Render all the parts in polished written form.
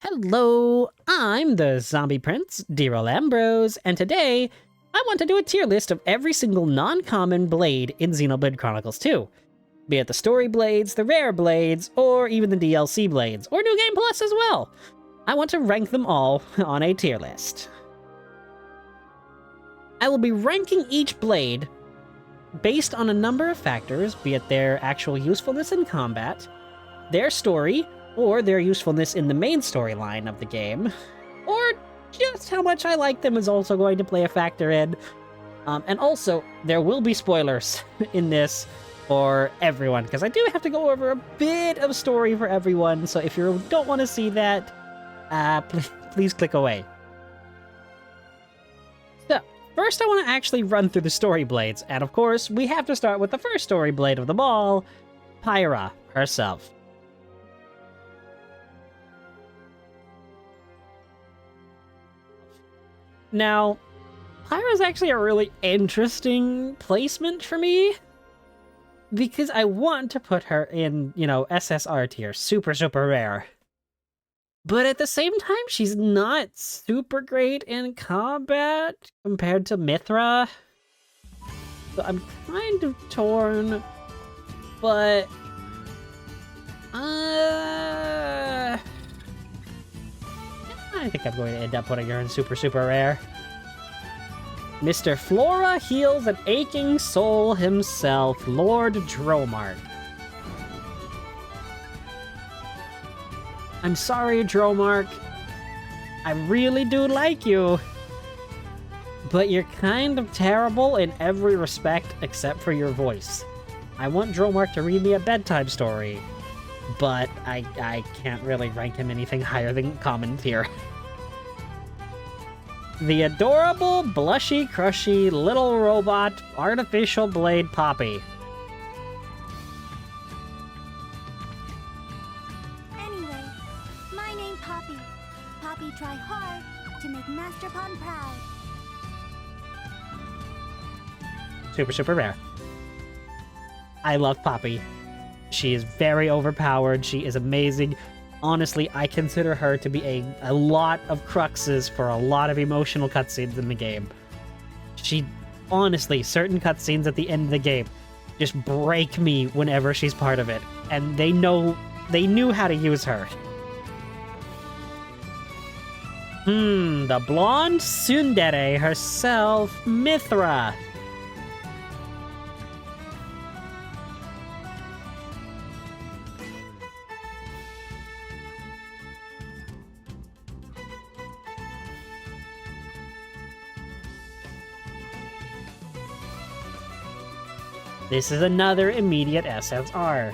Hello, I'm the Zombie Prince, Dearil Ambrose, and today I want to do a tier list of every single non-common blade in Xenoblade Chronicles 2. Be it the story blades, the rare blades, or even the DLC blades, or New Game Plus as well. I want to rank them all on a tier list. I will be ranking each blade based on a number of factors, be it their actual usefulness in combat, their story, or their usefulness in the main storyline of the game, or just how much I like them is also going to play a factor in. And also, there will be spoilers in this for everyone, because I do have to go over a bit of story for everyone, so if you don't want to see that, please click away. So, first I want to actually run through the story blades, and of course, we have to start with the first story blade of them all, Pyra herself. Now, Pyra's actually a really interesting placement for me, because I want to put her in, SSR tier, super rare. But at the same time, she's not super great in combat compared to Mythra. So I'm kind of torn, but I think I'm going to end up putting her in super rare. Mr. Flora heals an aching soul himself, Lord Dromarch. I'm sorry, Dromarch. I really do like you. But you're kind of terrible in every respect except for your voice. I want Dromarch to read me a bedtime story, but I can't really rank him anything higher than common tier. The adorable, blushy, crushy, little robot, artificial blade Poppi. Anyway, my name Poppi. Poppi try hard to make Master Pond proud. Super rare. I love Poppi. She is very overpowered. She is amazing. Honestly, I consider her to be a lot of cruxes for a lot of emotional cutscenes in the game. Honestly, certain cutscenes at the end of the game just break me whenever she's part of it. And they knew how to use her. The blonde tsundere herself, Mythra. This is another immediate SSR.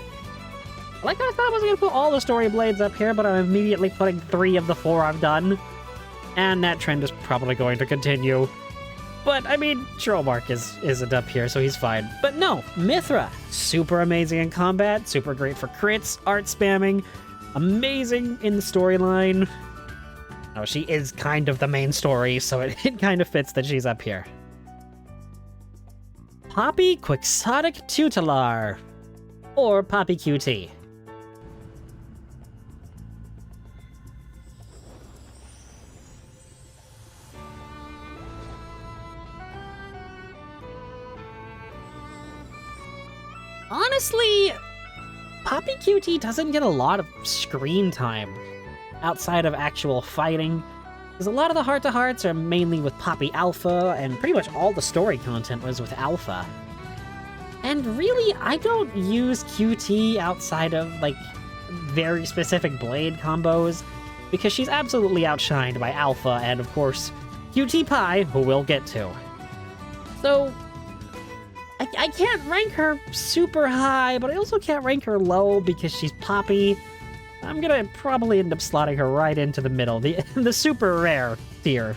Like I thought I was going to put all the story blades up here, but I'm immediately putting 3 of the 4 I've done. And that trend is probably going to continue. But, I mean, Dromarch isn't up here, so he's fine. But no, Mythra. Super amazing in combat, super great for crits, art spamming, amazing in the storyline. Oh, she is kind of the main story, so it kind of fits that she's up here. Poppi Quixotic Tutelar, or Poppi QT. Honestly, Poppi QT doesn't get a lot of screen time outside of actual fighting, because a lot of the heart-to-hearts are mainly with Poppi Alpha, and pretty much all the story content was with Alpha. And really, I don't use QT outside of, very specific blade combos, because she's absolutely outshined by Alpha and, of course, QTPi, who we'll get to. So, I can't rank her super high, but I also can't rank her low because she's Poppi. I'm gonna probably end up slotting her right into the middle, the super rare tier.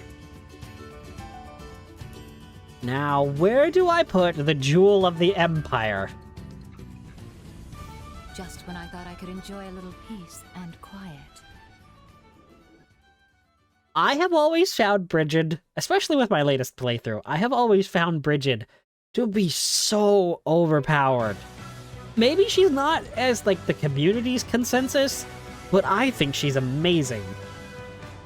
Now, where do I put the Jewel of the Empire? Just when I thought I could enjoy a little peace and quiet. I have always found Brighid, especially with my latest playthrough, I have always found Brighid to be so overpowered. Maybe she's not as, the community's consensus, but I think she's amazing.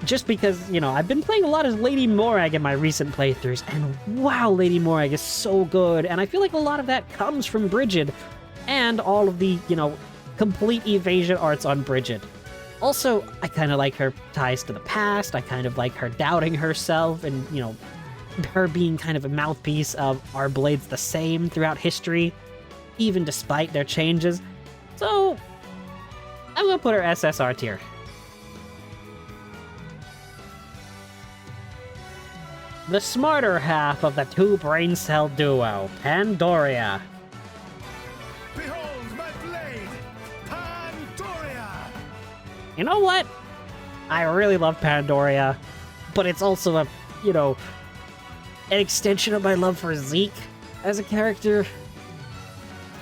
just because, you know, I've been playing a lot as Lady Morag in my recent playthroughs, and wow, Lady Morag is so good, and I feel like a lot of that comes from Brighid, and all of the, you know, complete evasion arts on Brighid. Also, I kind of like her ties to the past, I kind of like her doubting herself, and, you know, her being kind of a mouthpiece of our blades the same throughout history, even despite their changes. So, I'm gonna put her SSR tier. The smarter half of the two brain cell duo, Pandoria. Behold my blade, Pandoria! You know what? I really love Pandoria, but it's also a, you know, an extension of my love for Zeke as a character.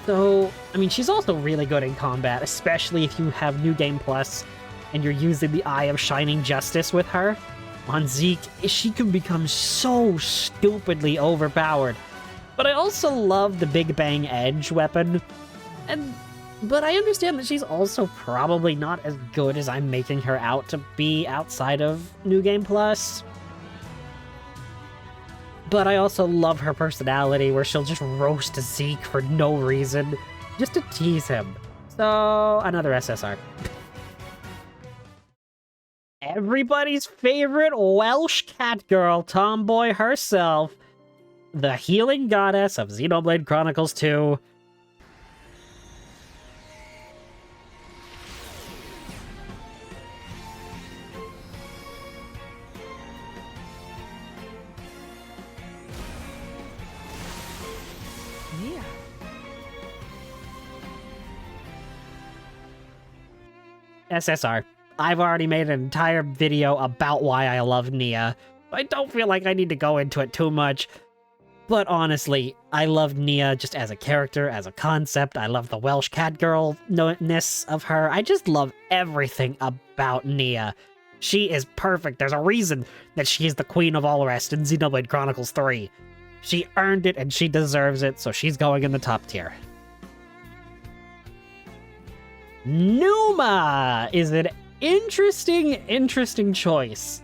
So, I mean, she's also really good in combat, especially if you have New Game Plus and you're using the Eye of Shining Justice with her. On Zeke, she can become so stupidly overpowered. But I also love the Big Bang Edge weapon. But I understand that she's also probably not as good as I'm making her out to be outside of New Game Plus. But I also love her personality, where she'll just roast Zeke for no reason, just to tease him. So, another SSR. Everybody's favorite Welsh cat girl tomboy herself, the healing goddess of Xenoblade Chronicles 2. Nia. SSR. I've already made an entire video about why I love Nia. I don't feel like I need to go into it too much. But honestly, I love Nia just as a character, as a concept. I love the Welsh catgirl-ness of her. I just love everything about Nia. She is perfect. There's a reason that she is the queen of all rest in Xenoblade Chronicles 3. She earned it and she deserves it, so she's going in the top tier. Pneuma is an interesting choice.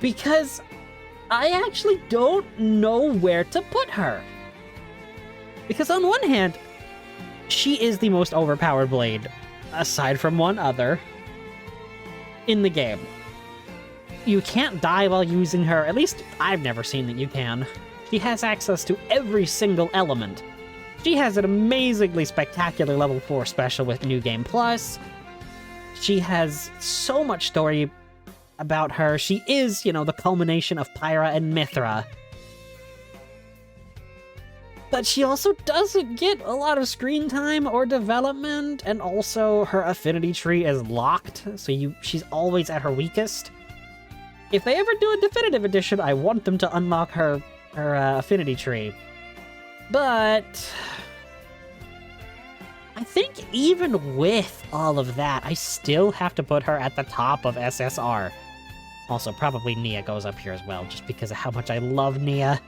Because I actually don't know where to put her. Because on one hand, she is the most overpowered blade, aside from one other, in the game. You can't die while using her, at least I've never seen that you can. She has access to every single element. She has an amazingly spectacular level 4 special with New Game Plus. She has so much story about her. She is, you know, the culmination of Pyra and Mythra. But she also doesn't get a lot of screen time or development, and also her affinity tree is locked, so she's always at her weakest. If they ever do a definitive edition, I want them to unlock her affinity tree. But I think even with all of that, I still have to put her at the top of SSR. Also, probably Nia goes up here as well, just because of how much I love Nia.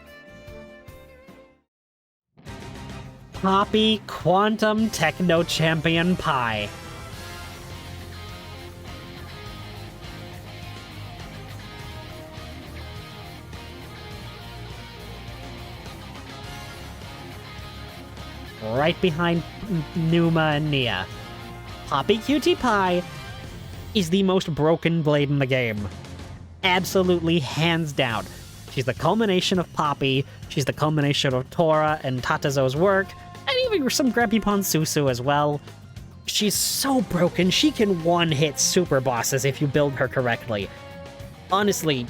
Poppi Quantum Techno Champion Pi. Right behind Pneuma and Nia. Poppi QTPi is the most broken blade in the game. Absolutely, hands down. She's the culmination of Poppi, she's the culmination of Tora and Tatazo's work, and even some Grepipon Susu as well. She's so broken, she can one-hit super bosses if you build her correctly. Honestly,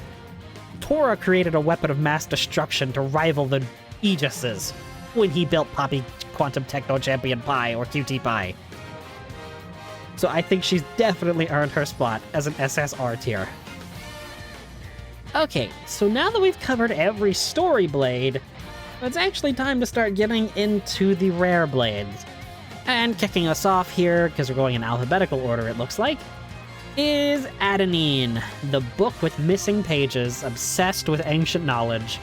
Tora created a weapon of mass destruction to rival the Aegises when he built Poppi Quantum Techno Champion Pi, or QTPi. So I think she's definitely earned her spot as an SSR tier. Okay, so now that we've covered every story blade, It's actually time to start getting into the rare blades. And kicking us off here, because we're going in alphabetical order it looks like, is Adenine, the book with missing pages, obsessed with ancient knowledge.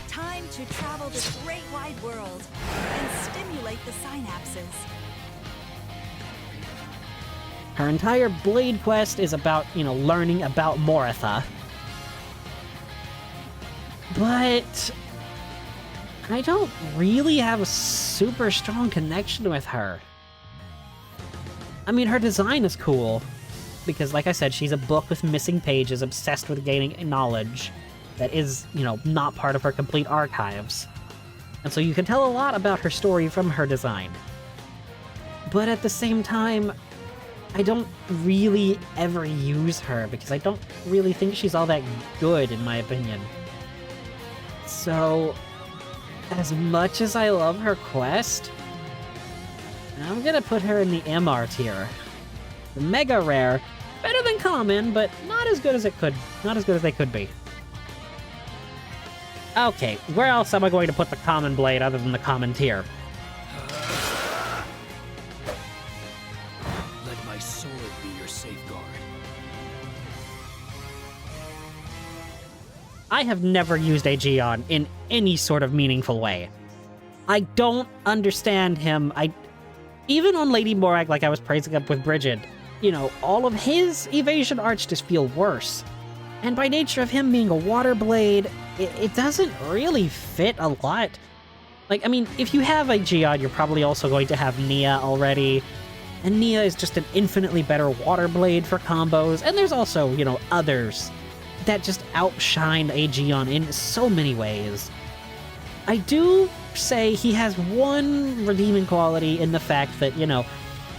Time to travel this great wide world and stimulate the synapses. Her entire blade quest is about, learning about Mythra. But I don't really have a super strong connection with her. I mean, her design is cool, because like I said, she's a book with missing pages, obsessed with gaining knowledge that is, not part of her complete archives. And so you can tell a lot about her story from her design. But at the same time, I don't really ever use her, because I don't really think she's all that good, in my opinion. So, as much as I love her quest, I'm gonna put her in the MR tier. The mega rare, better than common, but not as good as they could be. Okay, where else am I going to put the common blade other than the common tier? Let my sword be your safeguard. I have never used Aegaeon in any sort of meaningful way. I don't understand him. Even on Lady Morag, like I was praising up with Brighid, all of his evasion arts just feel worse. And by nature of him being a water blade, it doesn't really fit a lot. Like, I mean, if you have Aegaeon, you're probably also going to have Nia already. And Nia is just an infinitely better water blade for combos. And there's also, others that just outshine Aegaeon in so many ways. I do say he has one redeeming quality in the fact that,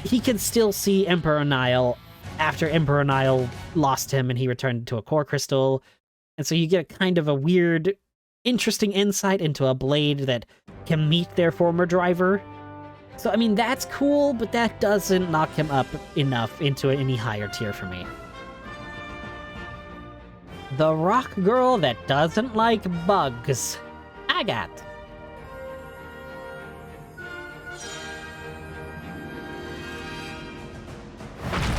he can still see Emperor Nile after Emperor Nile lost him and he returned to a core crystal. And so you get kind of a weird, interesting insight into a blade that can meet their former driver. So, I mean, that's cool, but that doesn't knock him up enough into any higher tier for me. The rock girl that doesn't like bugs. Agate.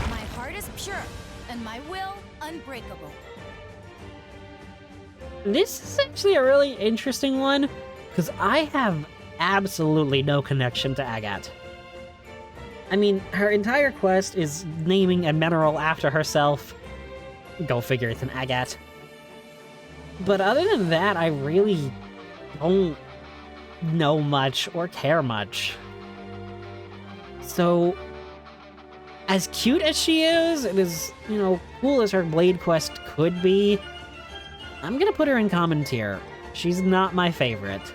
My heart is pure, and my will unbreakable. This is actually a really interesting one, because I have absolutely no connection to Agate. I mean, her entire quest is naming a mineral after herself. Go figure, it's an Agate. But other than that, I really don't know much or care much. So, as cute as she is, and as, cool as her blade quest could be, I'm gonna put her in common tier. She's not my favorite.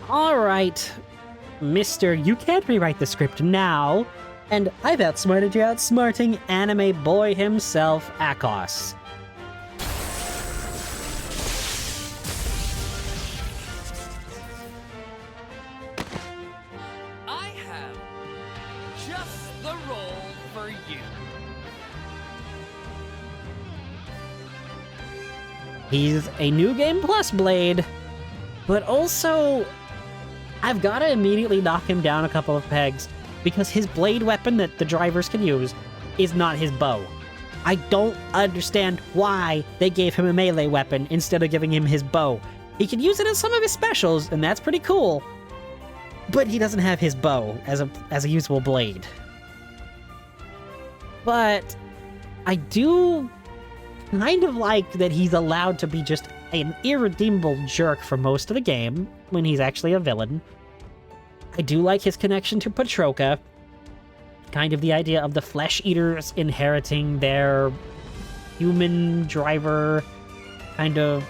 Alright, Mister, you can't rewrite the script now, and I've outsmarted you outsmarting anime boy himself, Akhos. I have just the role for you. He's a New Game Plus blade, but also, I've gotta immediately knock him down a couple of pegs, because his blade weapon that the drivers can use is not his bow. I don't understand why they gave him a melee weapon instead of giving him his bow. He can use it in some of his specials, and that's pretty cool, but he doesn't have his bow as a usable blade. But I do kind of like that he's allowed to be just an irredeemable jerk for most of the game, when he's actually a villain. I do like his connection to Patroka. Kind of the idea of the Flesh Eaters inheriting their human driver kind of,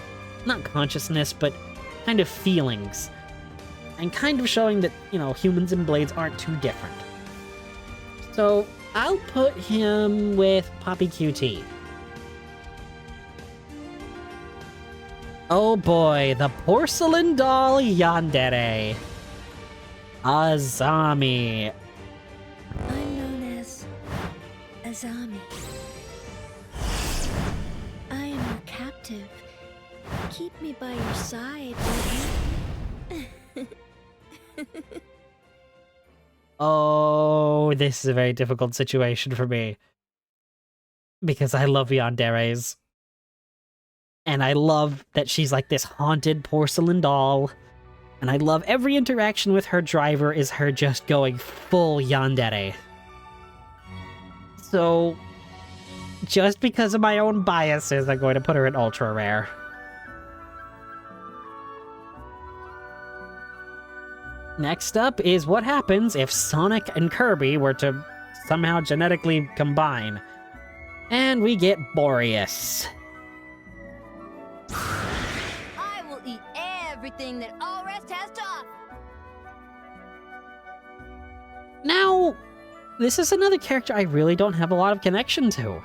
not consciousness, but kind of feelings. And kind of showing that, humans and blades aren't too different. So, I'll put him with Poppi QT. Oh boy, the porcelain doll yandere. Azami. I'm known as Azami. I am your captive, keep me by your side, will you? Oh, this is a very difficult situation for me. Because I love Yandere's. And I love that she's like this haunted porcelain doll. And I love every interaction with her driver is her just going full yandere. So, just because of my own biases, I'm going to put her in ultra rare. Next up is what happens if Sonic and Kirby were to somehow genetically combine. And we get Boreas. I will eat everything that All Rest has to offer. Now, this is another character I really don't have a lot of connection to.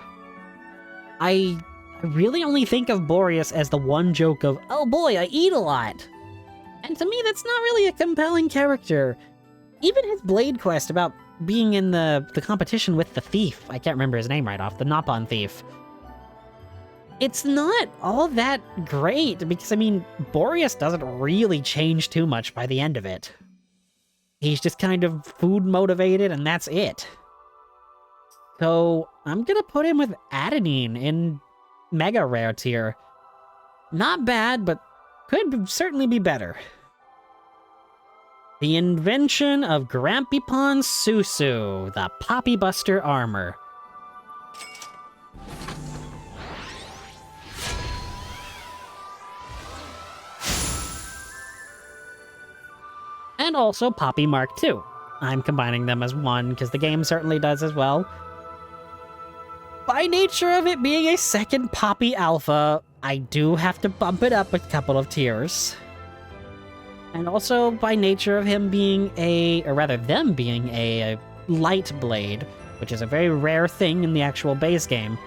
I really only think of Boreas as the one joke of, oh boy, I eat a lot. And to me, that's not really a compelling character. Even his Blade quest about being in the competition with the thief, I can't remember his name right off, the Nopon thief. It's not all that great, because, I mean, Boreas doesn't really change too much by the end of it. He's just kind of food-motivated, and that's it. So, I'm gonna put him with Adenine in Mega Rare tier. Not bad, but could certainly be better. The invention of Grampypon Susu, the PoppiBuster armor. And also Poppi Mark II. I'm combining them as one, because the game certainly does as well. By nature of it being a second Poppi Alpha, I do have to bump it up a couple of tiers. And also by nature of him being them being a light blade, which is a very rare thing in the actual base game,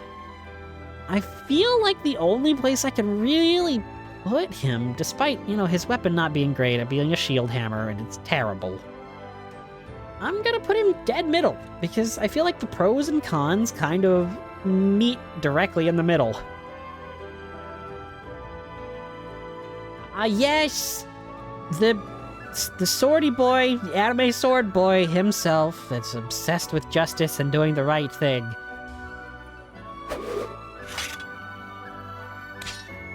I feel like the only place I can really put him, despite, his weapon not being great at being a shield hammer, and it's terrible, I'm gonna put him dead middle, because I feel like the pros and cons kind of meet directly in the middle. Yes! The swordy boy, the anime sword boy himself, that's obsessed with justice and doing the right thing.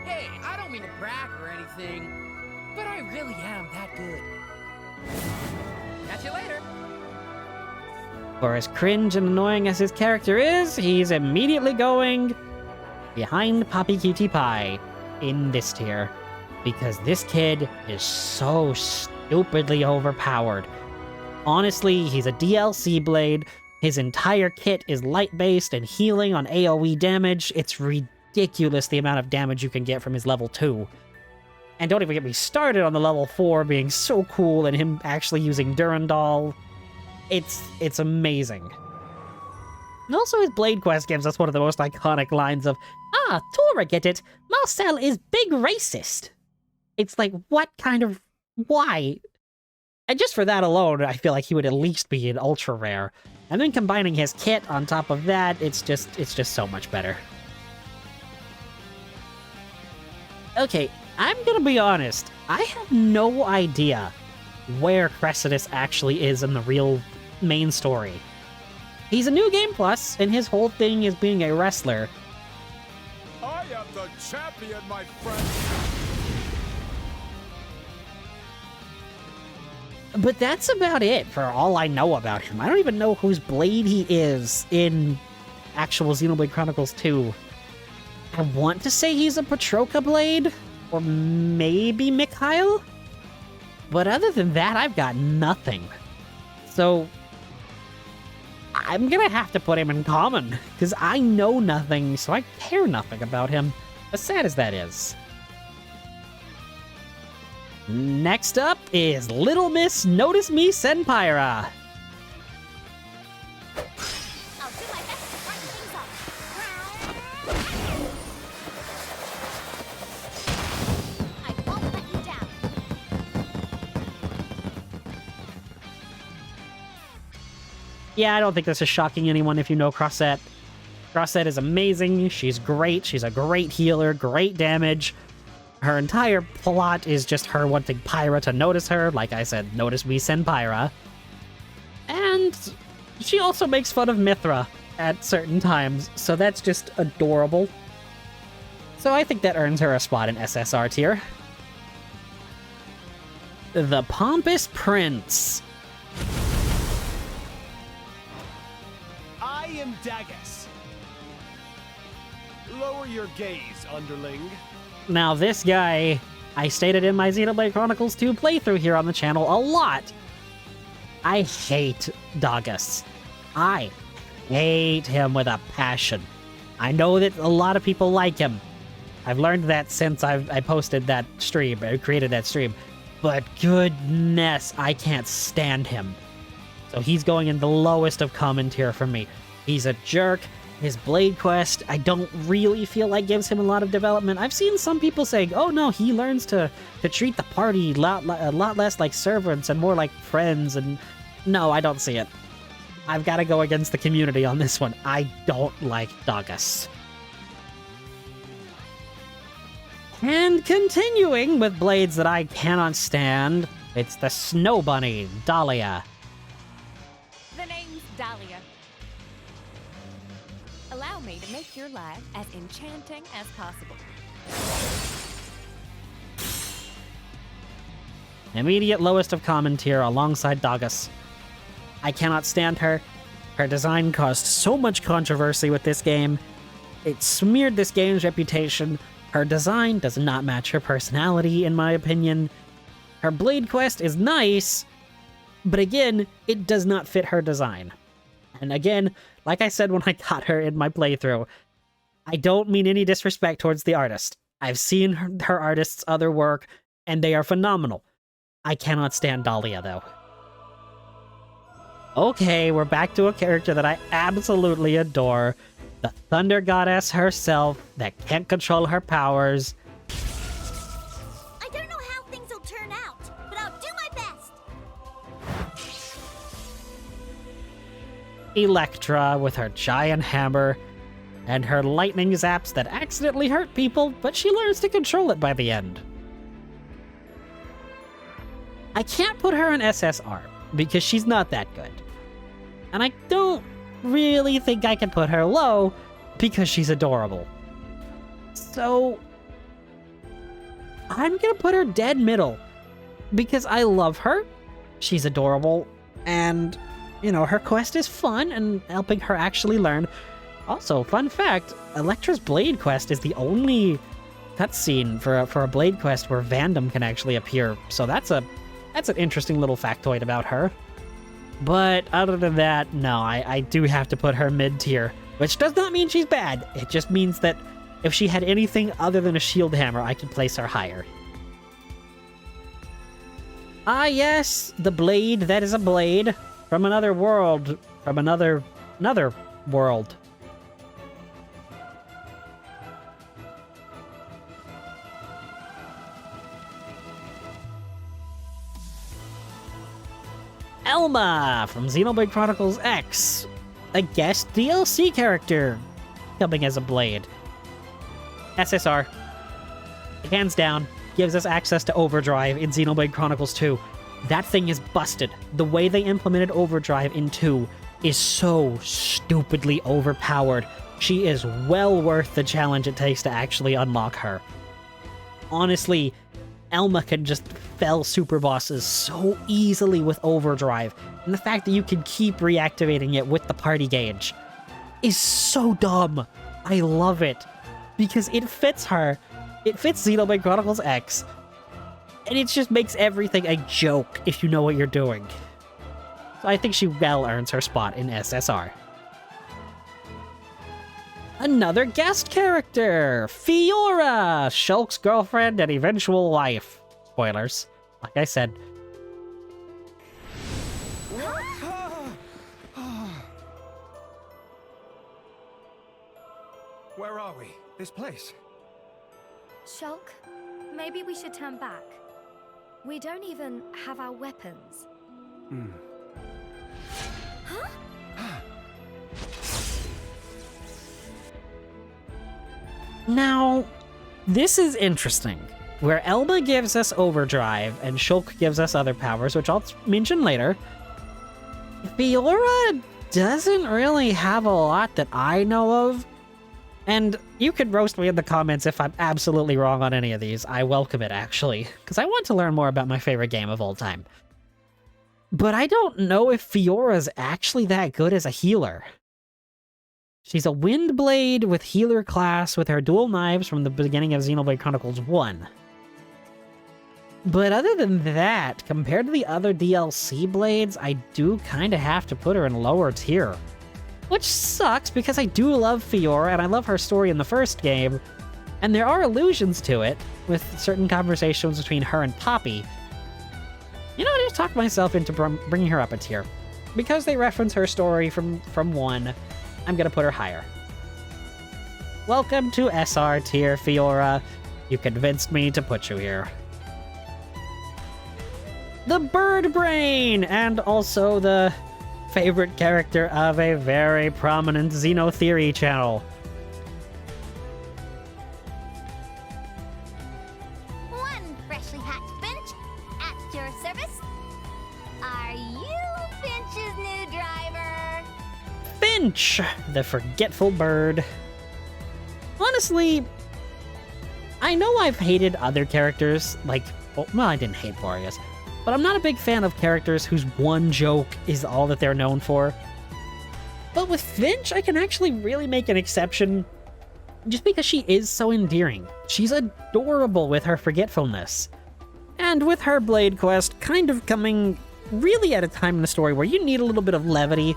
Hey, I don't mean to brag or anything, but I really am that good. Catch you later. For as cringe and annoying as his character is, he's immediately going behind Poppi QTPi in this tier. Because this kid is so stupidly overpowered. Honestly, he's a DLC blade. His entire kit is light-based and healing on AoE damage. It's ridiculous the amount of damage you can get from his level 2. And don't even get me started on the level 4 being so cool and him actually using Durandal. It's amazing. And also his Blade Quest gives us one of the most iconic lines of, "Ah, Tora, get it? Marcel is big racist." It's like, why? And just for that alone, I feel like he would at least be an ultra rare. And then combining his kit on top of that, it's just so much better. Okay, I'm gonna be honest. I have no idea where Cressidus actually is in the real main story. He's a new game plus, and his whole thing is being a wrestler. I am the champion, my friend. But that's about it for all I know about him. I don't even know whose blade he is in actual Xenoblade Chronicles 2. I want to say he's a Patroka blade, or maybe Mikhail? But other than that, I've got nothing. So, I'm gonna have to put him in common, because I know nothing, so I care nothing about him, as sad as that is. Next up is Little Miss Notice Me Senpyra. I'll do my best to brighten things up. I won't let you down. Yeah, I don't think this is shocking anyone if you know Crossette. Crossette is amazing. She's great. She's a great healer, great damage. Her entire plot is just her wanting Pyra to notice her. Like I said, notice me, send Pyra. And she also makes fun of Mythra at certain times, so that's just adorable. So I think that earns her a spot in SSR tier. The Pompous Prince. I am Dagas. Lower your gaze, underling. Now this guy, I stated in my Xenoblade Chronicles 2 playthrough here on the channel a lot. I hate Dagas. I hate him with a passion. I know that a lot of people like him. I've learned that since I posted that stream, I created that stream. But goodness, I can't stand him. So he's going in the lowest of common tier for me. He's a jerk. His Blade Quest, I don't really feel like gives him a lot of development. I've seen some people saying, oh no, he learns to treat the party a lot less like servants and more like friends, and no, I don't see it. I've got to go against the community on this one. I don't like Dagas. And continuing with blades that I cannot stand, it's the Snow Bunny, Dahlia. The name's Dahlia. Allow me to make your life as enchanting as possible. Immediate lowest of common tier alongside Dagas. I cannot stand her. Her design caused so much controversy with this game. It smeared this game's reputation. Her design does not match her personality, in my opinion. Her Blade Quest is nice, but again, it does not fit her design. And again, like I said when I got her in my playthrough, I don't mean any disrespect towards the artist. I've seen her artist's other work, and they are phenomenal. I cannot stand Dahlia, though. Okay, we're back to a character that I absolutely adore. The Thunder Goddess herself that can't control her powers. I don't know how things will turn out, but I'll do my best. Electra with her giant hammer and her lightning zaps that accidentally hurt people, but she learns to control it by the end. I can't put her in SSR because she's not that good. And I don't really think I can put her low because she's adorable. So I'm gonna put her dead middle because I love her, she's adorable, and you know, her quest is fun and helping her actually learn. Also, fun fact, Electra's Blade Quest is the only cutscene for a Blade Quest where Vandom can actually appear, so that's an interesting little factoid about her. But other than that, no, I do have to put her mid-tier, which does not mean she's bad. It just means that if she had anything other than a shield hammer, I could place her higher. Ah yes, the blade that is a blade from another world, from another world. Alba from Xenoblade Chronicles X, a guest DLC character coming as a blade. SSR, hands down, gives us access to Overdrive in Xenoblade Chronicles 2. That thing is busted. The way they implemented Overdrive in 2 is so stupidly overpowered. She is well worth the challenge it takes to actually unlock her. Honestly, Alma can just fell super bosses so easily with Overdrive, and the fact that you can keep reactivating it with the party gauge is so dumb. I love it, because it fits her, it fits Xenoblade Chronicles X, and it just makes everything a joke if you know what you're doing. So I think she well earns her spot in SSR. Another guest character, Fiora, Shulk's girlfriend and eventual wife. Spoilers, like I said. Where are we? This place? Shulk, maybe we should turn back. We don't even have our weapons. Huh? Now, this is interesting, where Alba gives us overdrive and Shulk gives us other powers, which I'll mention later. Fiora doesn't really have a lot that I know of. And you could roast me in the comments if I'm absolutely wrong on any of these. I welcome it, actually, because I want to learn more about my favorite game of all time. But I don't know if Fiora's actually that good as a healer. She's a Windblade with healer class with her dual knives from the beginning of Xenoblade Chronicles 1. But other than that, compared to the other DLC blades, I do kind of have to put her in lower tier. Which sucks, because I do love Fiora, and I love her story in the first game, and there are allusions to it, with certain conversations between her and Poppi. You know, I just talked myself into bringing her up a tier. Because they reference her story from 1, I'm gonna put her higher. Welcome to SR tier, Fiora. You convinced me to put you here. The Bird Brain, and also the favorite character of a very prominent Xeno Theory channel. One freshly hatched Finch at your service. Are you Finch's new driver? Finch, the forgetful bird. Honestly, I know I've hated other characters, like, well, I didn't hate Boreas, but I'm not a big fan of characters whose one joke is all that they're known for. But with Finch, I can actually really make an exception, just because she is so endearing. She's adorable with her forgetfulness. And with her Blade Quest kind of coming really at a time in the story where you need a little bit of levity,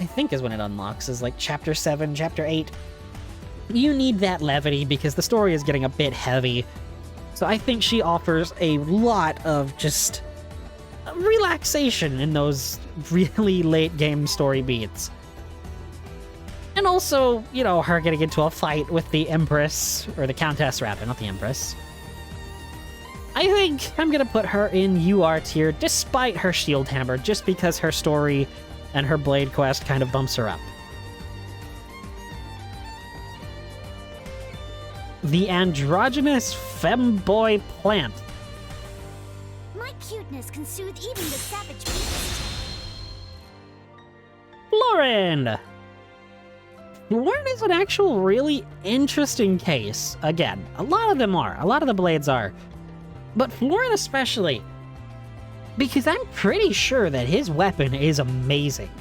I think is when it unlocks, is like Chapter 7, Chapter 8. You need that levity because the story is getting a bit heavy. So I think she offers a lot of just relaxation in those really late game story beats. And also, you know, her getting into a fight with the Empress, or the Countess rather, not the Empress. I think I'm gonna put her in UR tier despite her shield hammer, just because her story and her Blade Quest kind of bumps her up. The androgynous femboy plant. My cuteness can soothe even the savage beast. Florin! Florin is an actual really interesting case. Again, a lot of them are. A lot of the blades are. But Florin especially. Because I'm pretty sure that his weapon is amazing.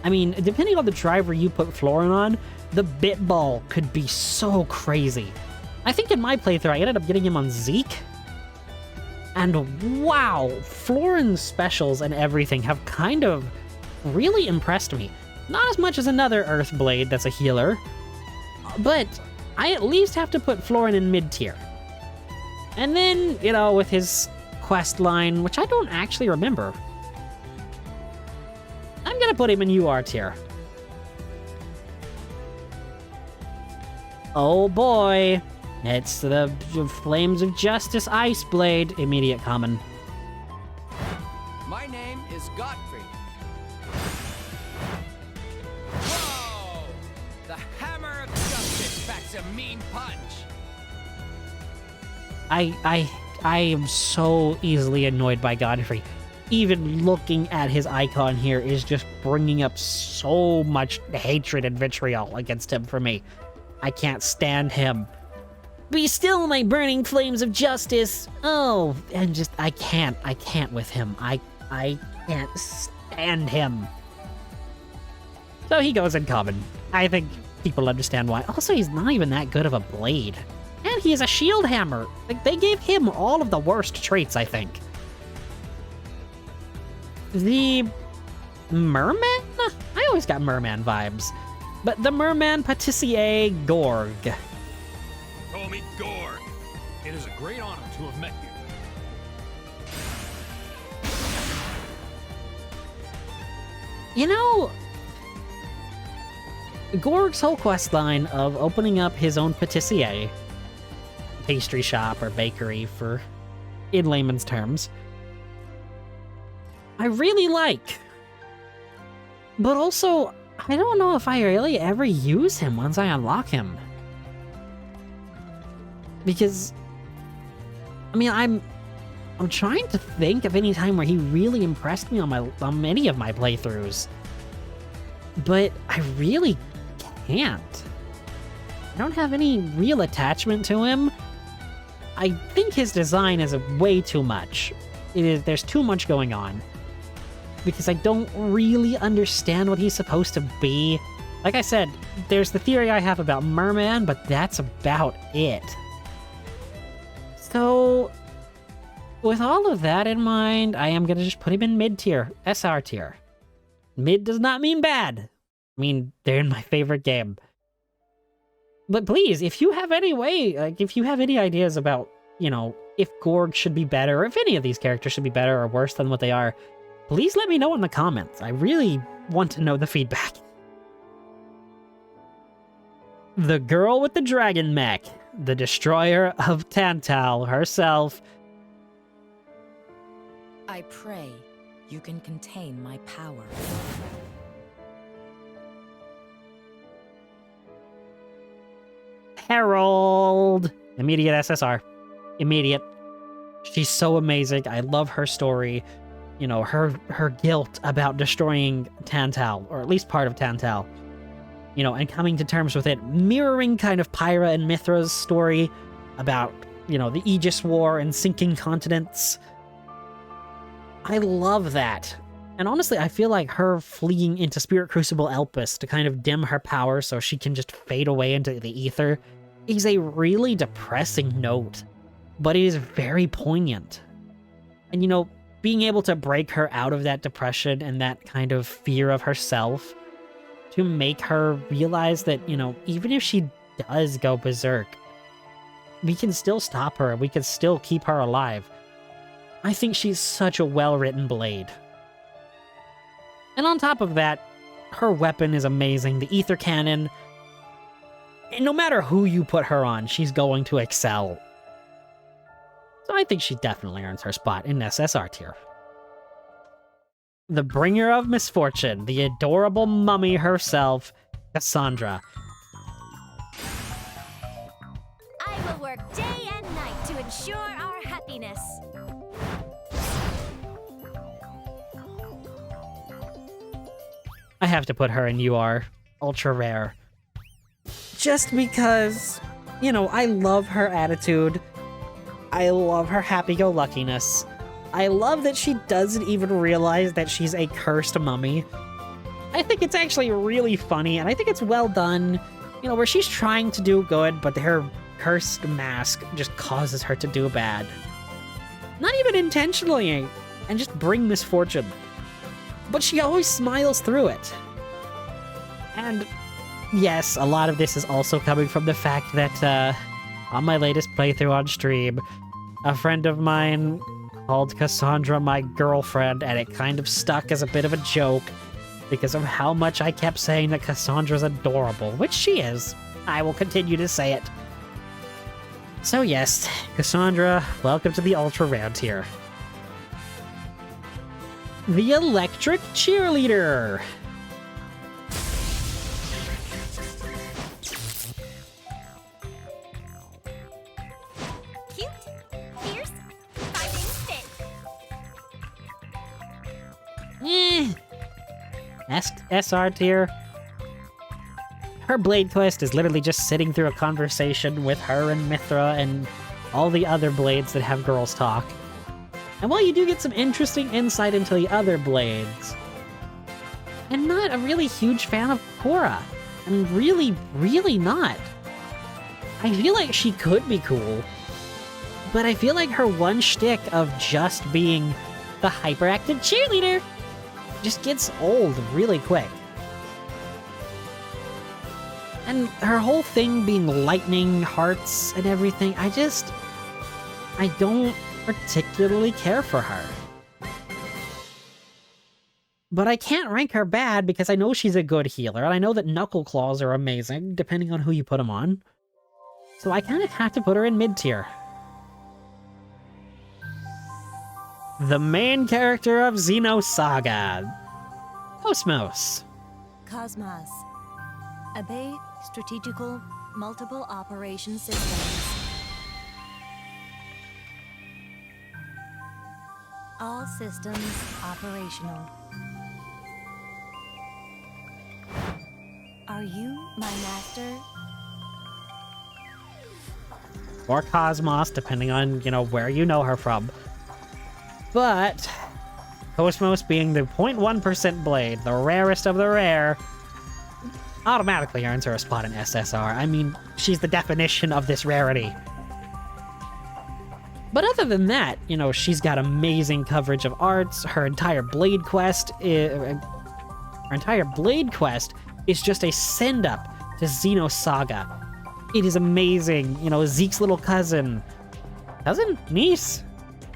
I mean, depending on the driver you put Florin on, the bit ball could be so crazy. I think in my playthrough, I ended up getting him on Zeke. And wow, Florin's specials and everything have kind of really impressed me. Not as much as another Earth Blade that's a healer, but I at least have to put Florin in mid-tier. And then, you know, with his quest line, which I don't actually remember, I'm gonna put him in UR tier. Oh boy, it's the Flames of Justice Ice Blade, immediate common. My name is Godfrey. Whoa! The hammer of justice packs a mean punch. I am so easily annoyed by Godfrey. Even looking at his icon here is just bringing up so much hatred and vitriol against him for me. I can't stand him. Be still, my burning flames of justice. Oh, and just, I can't with him. I can't stand him. So he goes in common. I think people understand why. Also, he's not even that good of a blade. And he is a shield hammer. Like, they gave him all of the worst traits, I think. The Merman? I always got Merman vibes. But the Merman Patissier Gorg. Call me Gorg. It is a great honor to have met you. You know, Gorg's whole quest line of opening up his own patissier, pastry shop or bakery for in layman's terms, I really like. But also, I don't know if I really ever use him once I unlock him. Because I mean, I'm trying to think of any time where he really impressed me on many of my playthroughs. But I really can't. I don't have any real attachment to him. I think his design is way too much. There's too much going on. Because I don't really understand what he's supposed to be. Like I said, there's the theory I have about Merman, but that's about it. So, with all of that in mind, I am going to just put him in mid-tier, SR tier. Mid does not mean bad. I mean, they're in my favorite game. But please, if you have any if you have any ideas about, if Gorg should be better, or if any of these characters should be better or worse than what they are, please let me know in the comments. I really want to know the feedback. The girl with the dragon mech, the destroyer of Tantal herself. I pray you can contain my power. Herald! Immediate SSR. Immediate. She's so amazing. I love her story. Her guilt about destroying Tantal, or at least part of Tantal. And coming to terms with it, mirroring kind of Pyra and Mythra's story about, the Aegis War and sinking continents. I love that. And honestly, I feel like her fleeing into Spirit Crucible Elpis to kind of dim her power so she can just fade away into the ether is a really depressing note, but it is very poignant. And being able to break her out of that depression and that kind of fear of herself to make her realize that, even if she does go berserk, we can still stop her, we can still keep her alive. I think she's such a well-written blade. And on top of that, her weapon is amazing. The Ether Cannon, and no matter who you put her on, she's going to excel. So I think she definitely earns her spot in SSR tier. The bringer of misfortune, the adorable mummy herself, Cassandra. I will work day and night to ensure our happiness. I have to put her in UR, ultra rare. Just because, I love her attitude. I love her happy-go-luckiness. I love that she doesn't even realize that she's a cursed mummy. I think it's actually really funny, and I think it's well done, where she's trying to do good, but her cursed mask just causes her to do bad. Not even intentionally, and just bring misfortune. But she always smiles through it. And yes, a lot of this is also coming from the fact that on my latest playthrough on stream, a friend of mine called Cassandra my girlfriend, and it kind of stuck as a bit of a joke because of how much I kept saying that Cassandra's adorable, which she is. I will continue to say it. So yes, Cassandra, welcome to the ultra rare tier. The Electric Cheerleader. Cute, fierce, fighting fit. SR tier. Her Blade Quest is literally just sitting through a conversation with her and Mythra and all the other Blades that have girls talk. And while you do get some interesting insight into the other Blades, I'm not a really huge fan of Cora. I'm really, really not. I feel like she could be cool, but I feel like her one shtick of just being the hyperactive cheerleader just gets old really quick. And her whole thing being lightning, hearts, and everything, I don't particularly care for her. But I can't rank her bad because I know she's a good healer, and I know that Knuckle Claws are amazing, depending on who you put them on. So I kind of have to put her in mid-tier. The main character of Xenosaga, KOS-MOS. KOS-MOS. Obey strategical multiple operation systems. All systems operational. Are you my master? Or KOS-MOS, depending on, where you know her from. But KOS-MOS being the 0.1% blade, the rarest of the rare, automatically earns her a spot in SSR. I mean, she's the definition of this rarity. But other than that, she's got amazing coverage of arts. Her entire blade quest is just a send-up to Xenosaga. It is amazing. Zeke's little cousin? Niece?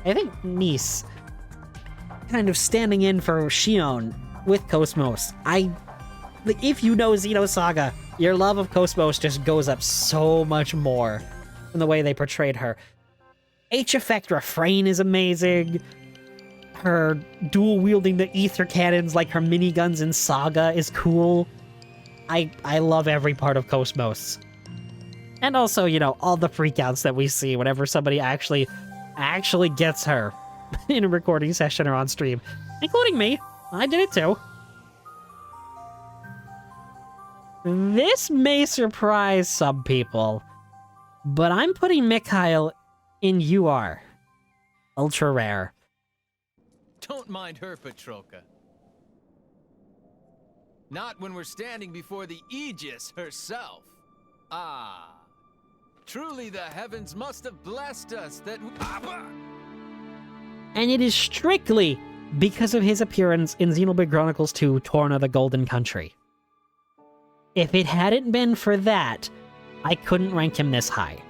I think niece. Kind of standing in for Shion with KOS-MOS. If you know Xenosaga, your love of KOS-MOS just goes up so much more in the way they portrayed her. H-Effect Refrain is amazing. Her dual-wielding the ether cannons like her miniguns in Saga is cool. I love every part of KOS-MOS. And also, all the freakouts that we see whenever somebody actually gets her in a recording session or on stream. Including me. I did it too. This may surprise some people, but I'm putting Mikhail in UR. Ultra rare. Don't mind her, Petroka. Not when we're standing before the Aegis herself. Ah. Truly the heavens must have blessed us that... And it is strictly because of his appearance in Xenoblade Chronicles 2, Torna the Golden Country. If it hadn't been for that, I couldn't rank him this high.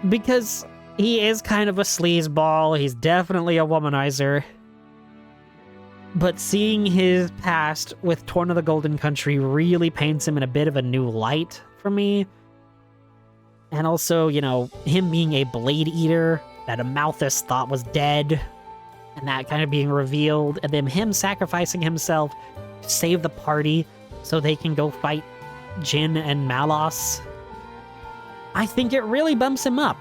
Because he is kind of a sleazeball, he's definitely a womanizer. But seeing his past with Torna the Golden Country really paints him in a bit of a new light for me. And also, him being a Blade Eater that Amalthus thought was dead, and that kind of being revealed, and then him sacrificing himself to save the party so they can go fight Jin and Malos. I think it really bumps him up.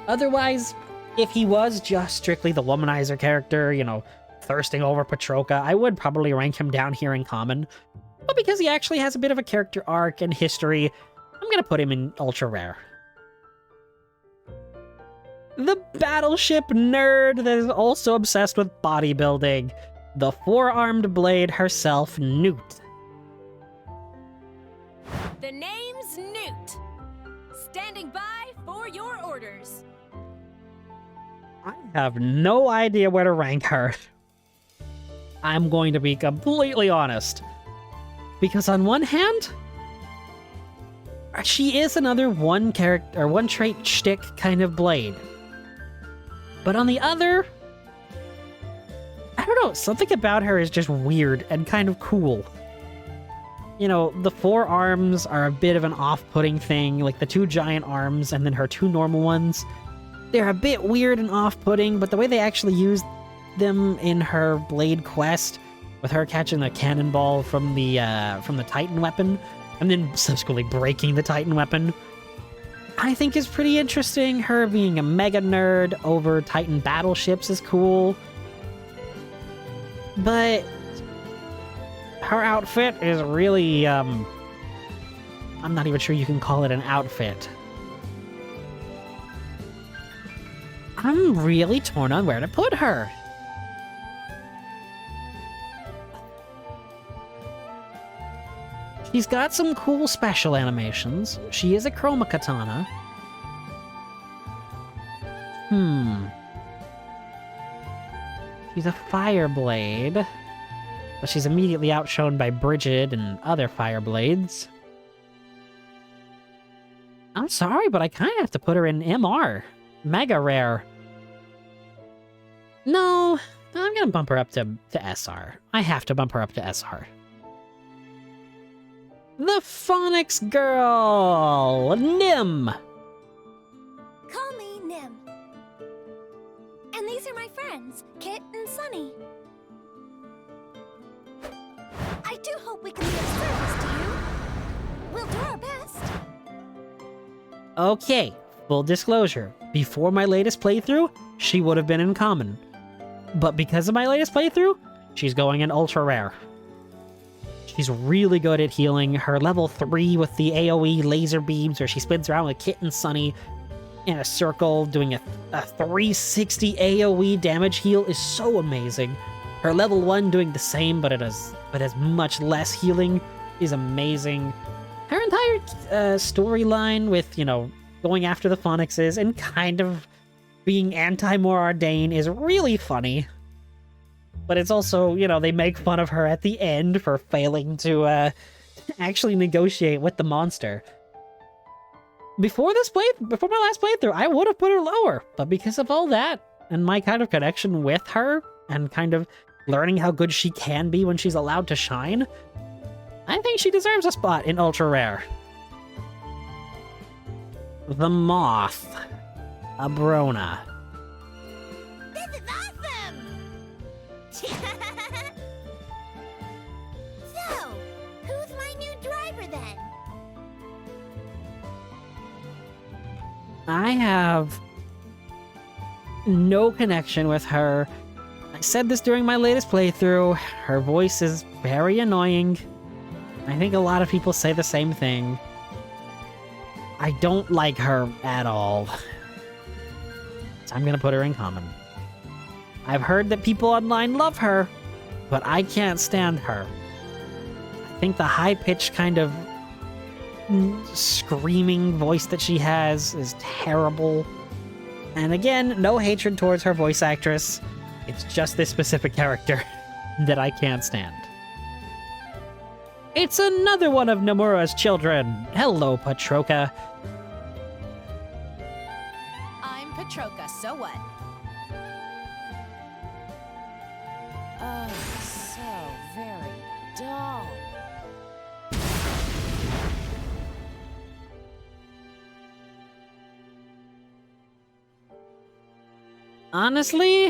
Otherwise, if he was just strictly the womanizer character, thirsting over Petroka, I would probably rank him down here in common. But because he actually has a bit of a character arc and history, I'm gonna put him in ultra rare. The battleship nerd that is also obsessed with bodybuilding. The four-armed blade herself, Newt. The name's Newt. Standing by for your orders. I have no idea where to rank her. I'm going to be completely honest. Because on one hand, she is another one trait shtick kind of blade. But on the other, I don't know, something about her is just weird and kind of cool. The four arms are a bit of an off-putting thing, like the two giant arms and then her two normal ones. They're a bit weird and off-putting, but the way they actually use them in her blade quest, with her catching the cannonball from the Titan weapon, and then subsequently breaking the Titan weapon, I think is pretty interesting. Her being a mega nerd over Titan battleships is cool. But her outfit is really, I'm not even sure you can call it an outfit. I'm really torn on where to put her. She's got some cool special animations. She is a chroma katana. She's a fire blade, but she's immediately outshone by Brighid and other fire blades. I'm sorry, but I kind of have to put her in MR. Mega rare. No, I'm gonna bump her up to SR. I have to bump her up to SR. The Phonics Girl! Nim! Call me Nim. And these are my friends, Kit and Sunny. I do hope we can be of service to you. We'll do our best. Okay, full disclosure. before my latest playthrough, she would have been in common. But because of my latest playthrough, she's going in ultra rare. She's really good at healing. Her level 3 with the AoE laser beams, where she spins around with Kit and Sunny in a circle, doing a 360 AoE damage heal, is so amazing. Her level 1 doing the same, but it has much less healing, is amazing. Her entire storyline with, going after the Phoenixes and kind of being anti-Morardain is really funny. But it's also, they make fun of her at the end for failing to actually negotiate with the monster. Before my last playthrough, I would have put her lower, but because of all that, and my kind of connection with her, and kind of learning how good she can be when she's allowed to shine, I think she deserves a spot in Ultra Rare. The Moth. Abrona. This is awesome! So, who's my new driver then? I have no connection with her. I said this during my latest playthrough. Her voice is very annoying. I think a lot of people say the same thing. I don't like her at all. So I'm gonna put her in common. I've heard that people online love her, but I can't stand her. I think the high-pitched kind of screaming voice that she has is terrible. And again, no hatred towards her voice actress. It's just this specific character that I can't stand. It's another one of Nomura's children. Hello, Patroka. I'm Patroka, so what? Oh, so very dull. Honestly,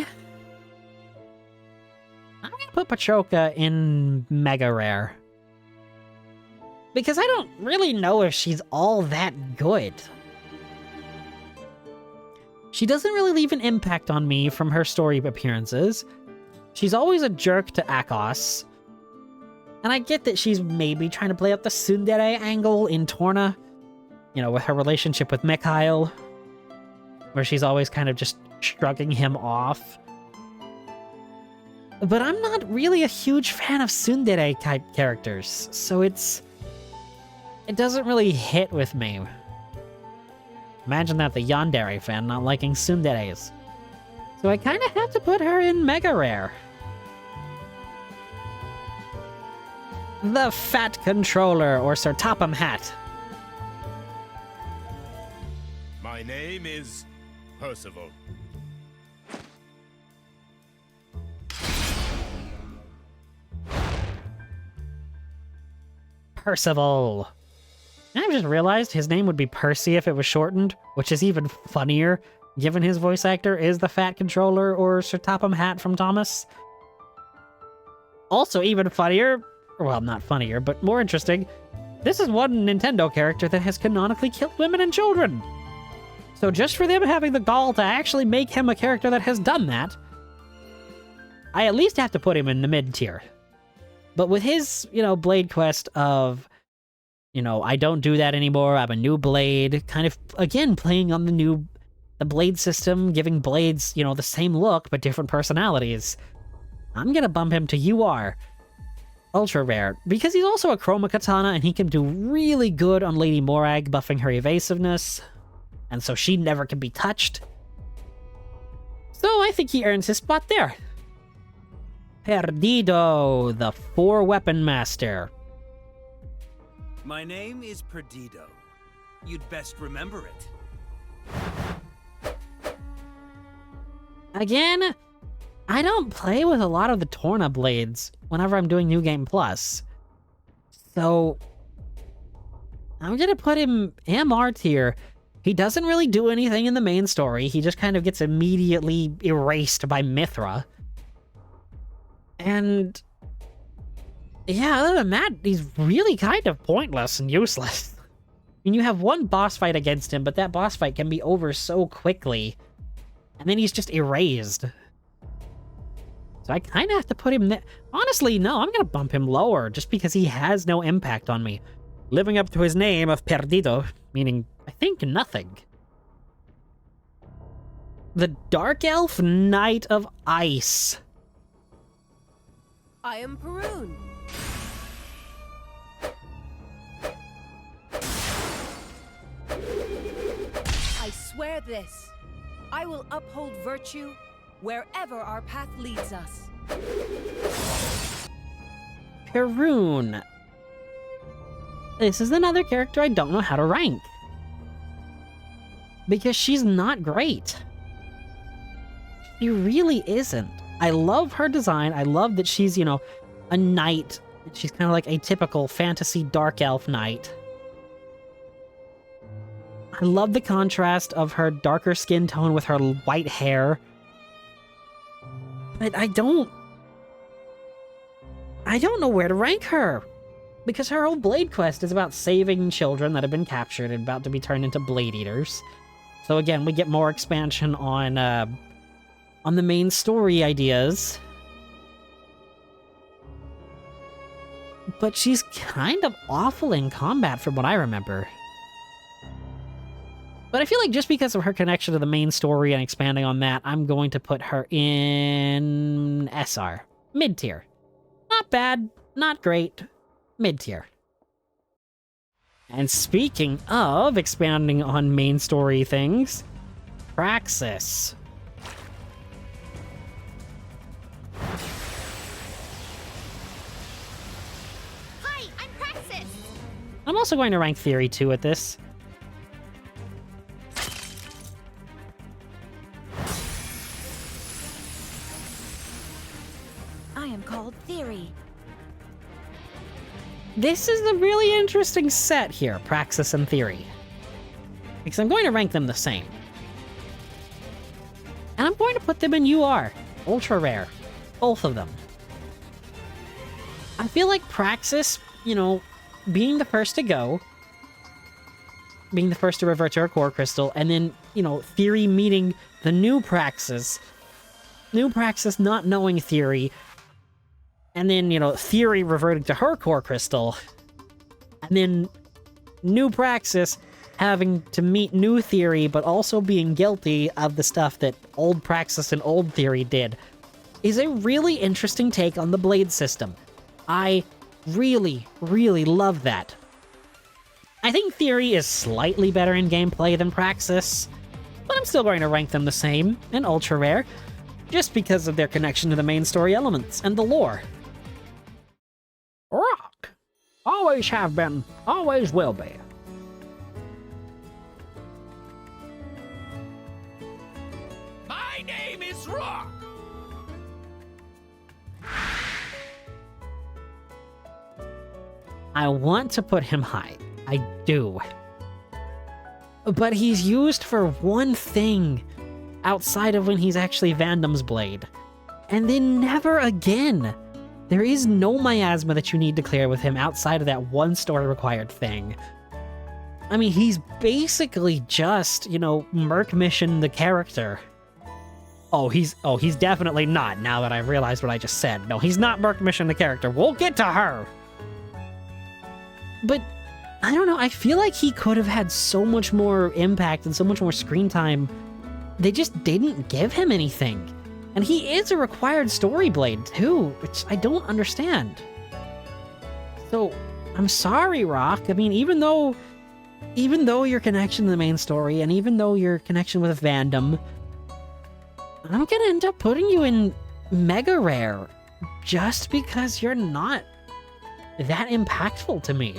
I'm gonna put Patroka in Mega Rare. Because I don't really know if she's all that good. She doesn't really leave an impact on me from her story appearances. She's always a jerk to Akhos. And I get that she's maybe trying to play up the tsundere angle in Torna, with her relationship with Mikhail, where she's always kind of just shrugging him off. But I'm not really a huge fan of tsundere type characters, so it doesn't really hit with me. Imagine that, the yandere fan not liking tsunderes. So I kind of have to put her in Mega Rare. The Fat Controller, or Sir Topham Hatt. My name is Percival. Percival. I just realized his name would be Percy if it was shortened, which is even funnier, given his voice actor is the Fat Controller or Sir Topham Hatt from Thomas. Also even funnier, well, not funnier, but more interesting, this is one Nintendo character that has canonically killed women and children. So just for them having the gall to actually make him a character that has done that, I at least have to put him in the mid-tier. But with his, Blade quest of, I don't do that anymore, I'm a new Blade, kind of, again, playing on the Blade system, giving Blades, the same look, but different personalities, I'm gonna bump him to UR. Ultra Rare, because he's also a Chroma Katana, and he can do really good on Lady Morag, buffing her evasiveness, and so she never can be touched. So I think he earns his spot there. Perdido, the 4-weapon master. My name is Perdido. You'd best remember it. Again, I don't play with a lot of the Torna blades whenever I'm doing New Game Plus. So I'm gonna put him MR tier. He doesn't really do anything in the main story. He just kind of gets immediately erased by Mythra. And yeah, other than that, he's really kind of pointless and useless. And you have one boss fight against him, but that boss fight can be over so quickly. And then he's just erased. So I kind of have to put him there. Honestly, no, I'm going to bump him lower just because he has no impact on me. Living up to his name of Perdido, meaning, I think, nothing. The Dark Elf Knight of Ice. I am Perun. I swear this. I will uphold virtue wherever our path leads us. Perun. This is another character I don't know how to rank. Because she's not great. She really isn't. I love her design. I love that she's, you know, a knight. She's kind of like a typical fantasy dark elf knight. I love the contrast of her darker skin tone with her white hair. But I don't know where to rank her. Because her whole Blade quest is about saving children that have been captured and about to be turned into Blade Eaters. So again, we get more expansion on the main story ideas. But she's kind of awful in combat from what I remember. But I feel like just because of her connection to the main story and expanding on that, I'm going to put her in SR. Mid-tier. Not bad, not great, mid-tier. And speaking of expanding on main story things, Praxis. Hi, I'm Praxis. I'm also going to rank Theory 2 at this. I am called Theory. This is a really interesting set here, Praxis and Theory. Because I'm going to rank them the same. And I'm going to put them in UR. Ultra rare. Both of them. I feel like Praxis, you know, being the first to go, being the first to revert to her core crystal, and then, you know, Theory meeting the new Praxis not knowing Theory, and then, you know, Theory reverting to her core crystal, and then new Praxis having to meet new Theory, but also being guilty of the stuff that old Praxis and old Theory did, is a really interesting take on the Blade system. I really, really love that. I think Theory is slightly better in gameplay than Praxis, but I'm still going to rank them the same, and ultra rare, just because of their connection to the main story elements and the lore. Rock! Always have been, always will be. My name is Rock. I want to put him high. I do. But he's used for one thing outside of when he's actually Vandom's blade. And then never again. There is no miasma that you need to clear with him outside of that one story required thing. I mean, he's basically just, you know, Merc Mission the character. Oh, he's definitely not, now that I've realized what I just said. No, he's not Merc Mission the character. We'll get to her! But, I don't know, I feel like he could have had so much more impact and so much more screen time. They just didn't give him anything. And he is a required story blade, too, which I don't understand. So, I'm sorry, Rock. I mean, even though your connection to the main story, and even though your connection with Vandom, I'm gonna end up putting you in Mega Rare, just because you're not that impactful to me.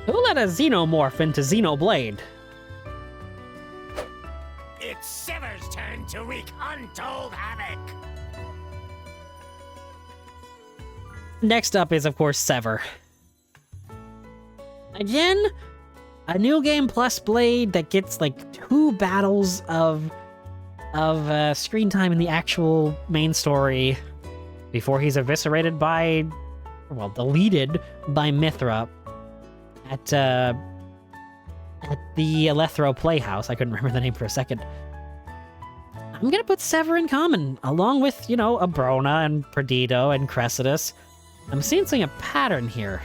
Who let a Xenomorph into Xenoblade? It's Sever's turn to wreak untold havoc. Next up is, of course, Sever. Again, a new game plus Blade that gets like 2 battles of screen time in the actual main story before he's eviscerated by well, deleted by Mythra at the Elethro Playhouse. I couldn't remember the name for a second. I'm gonna put Sever in common, along with, you know, Abrona and Perdido and Cressidus. I'm sensing a pattern here.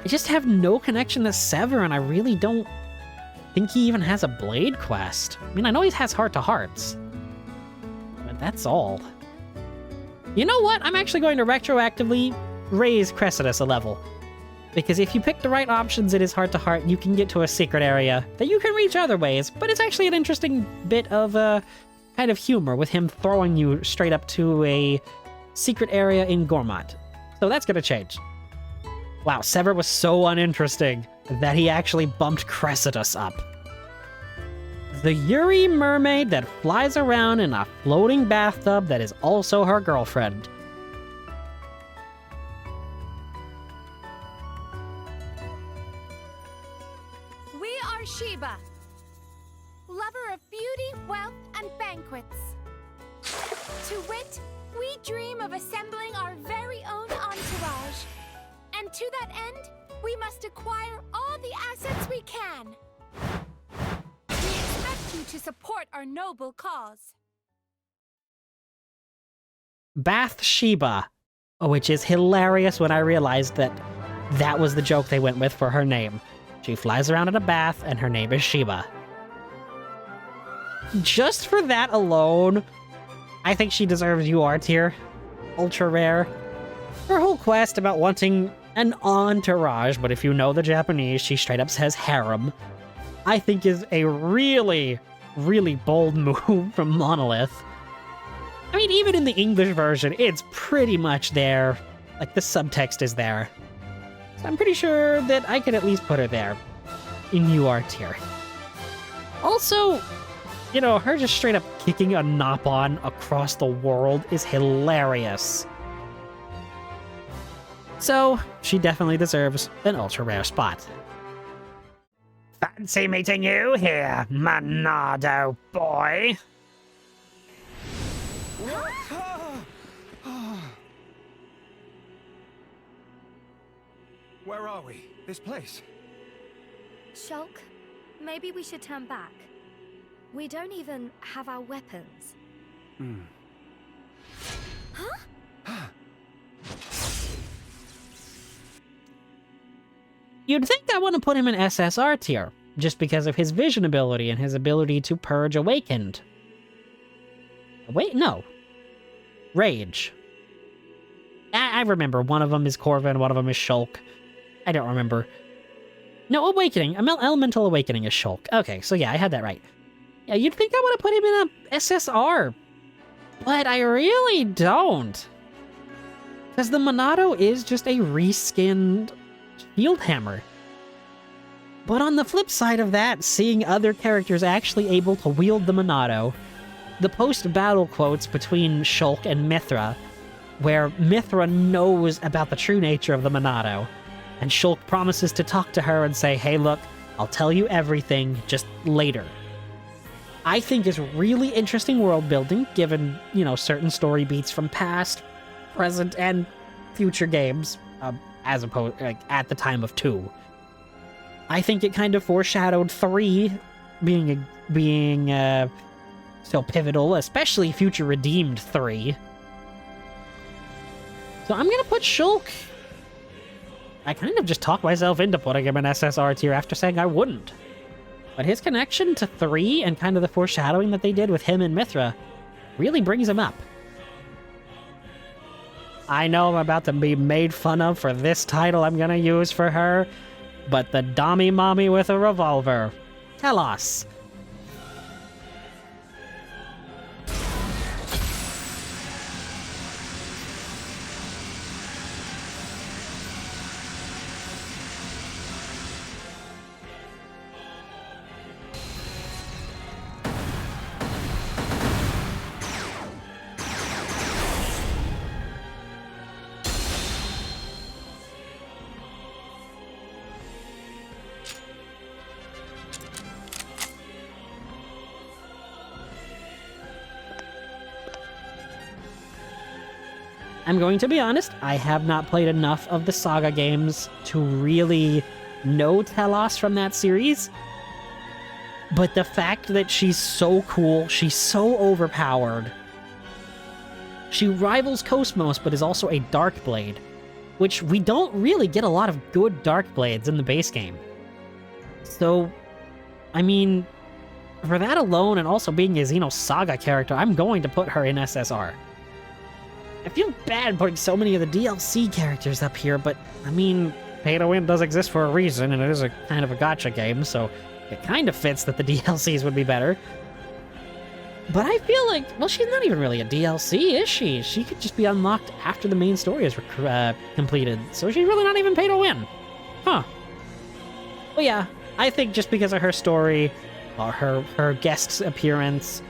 I just have no connection to Sever, and I really don't think he even has a Blade quest. I mean, I know he has Heart to Hearts, but that's all. You know what? I'm actually going to retroactively raise Cressidus a level. Because if you pick the right options in his Heart to Heart, you can get to a secret area that you can reach other ways, but it's actually an interesting bit of kind of humor with him throwing you straight up to a secret area in Gormott. So that's gonna change. Wow, Sever was so uninteresting that he actually bumped Cressidus up. The Yuri mermaid that flies around in a floating bathtub that is also her girlfriend. We are Sheba, lover of beauty, wealth, and banquets. To wit, we dream of assembling our very own entourage. And to that end, we must acquire all the assets we can. We expect you to support our noble cause. Bathsheba, which is hilarious when I realized that that was the joke they went with for her name. She flies around in a bath, and her name is Sheba. Just for that alone, I think she deserves UR tier. Ultra rare. Her whole quest about wanting an entourage, but if you know the Japanese, she straight up says harem, I think is a really, really bold move from Monolith. I mean, even in the English version, it's pretty much there. Like, the subtext is there. So I'm pretty sure that I could at least put her there in UR tier. Also, you know, her just straight up kicking a Nopon across the world is hilarious. So, she definitely deserves an ultra rare spot. Fancy meeting you here, Monado boy. Where are we? This place? Shulk, maybe we should turn back. We don't even have our weapons. Huh? You'd think I want to put him in SSR tier, just because of his vision ability and his ability to purge Awakened. Wait, no. Rage. I remember, one of them is Corvin, one of them is Shulk. I don't remember. No, Awakening. Elemental Awakening is Shulk. Okay, so yeah, I had that right. Yeah, you'd think I want to put him in a SSR, but I really don't. Because the Monado is just a reskinned Shield Hammer. But on the flip side of that, seeing other characters actually able to wield the Monado, the post-battle quotes between Shulk and Mythra, where Mythra knows about the true nature of the Monado, and Shulk promises to talk to her and say, hey look, I'll tell you everything, just later. I think is really interesting world building, given, you know, certain story beats from past, present, and future games, as opposed, like, at the time of 2. I think it kind of foreshadowed 3 being so pivotal, especially Future Redeemed 3. So I'm gonna put Shulk. I kind of just talked myself into putting him in SSR tier after saying I wouldn't. But his connection to 3 and kind of the foreshadowing that they did with him and Mythra really brings him up. I know I'm about to be made fun of for this title I'm gonna use for her, but the Dami Mommy with a revolver. T-ELOS. I'm going to be honest, I have not played enough of the Saga games to really know T-ELOS from that series. But the fact that she's so cool, she's so overpowered. She rivals KOS-MOS, but is also a Dark Blade, which we don't really get a lot of good Dark Blades in the base game. So, I mean, for that alone, and also being a Xenosaga character, I'm going to put her in SSR. I feel bad putting so many of the DLC characters up here, but, I mean, Pay to Win does exist for a reason, and it is a kind of a gacha game, so it kind of fits that the DLCs would be better. But I feel like, well, she's not even really a DLC, is she? She could just be unlocked after the main story is completed, so she's really not even Pay to Win. Huh. Well, yeah, I think just because of her story, or her guest appearance,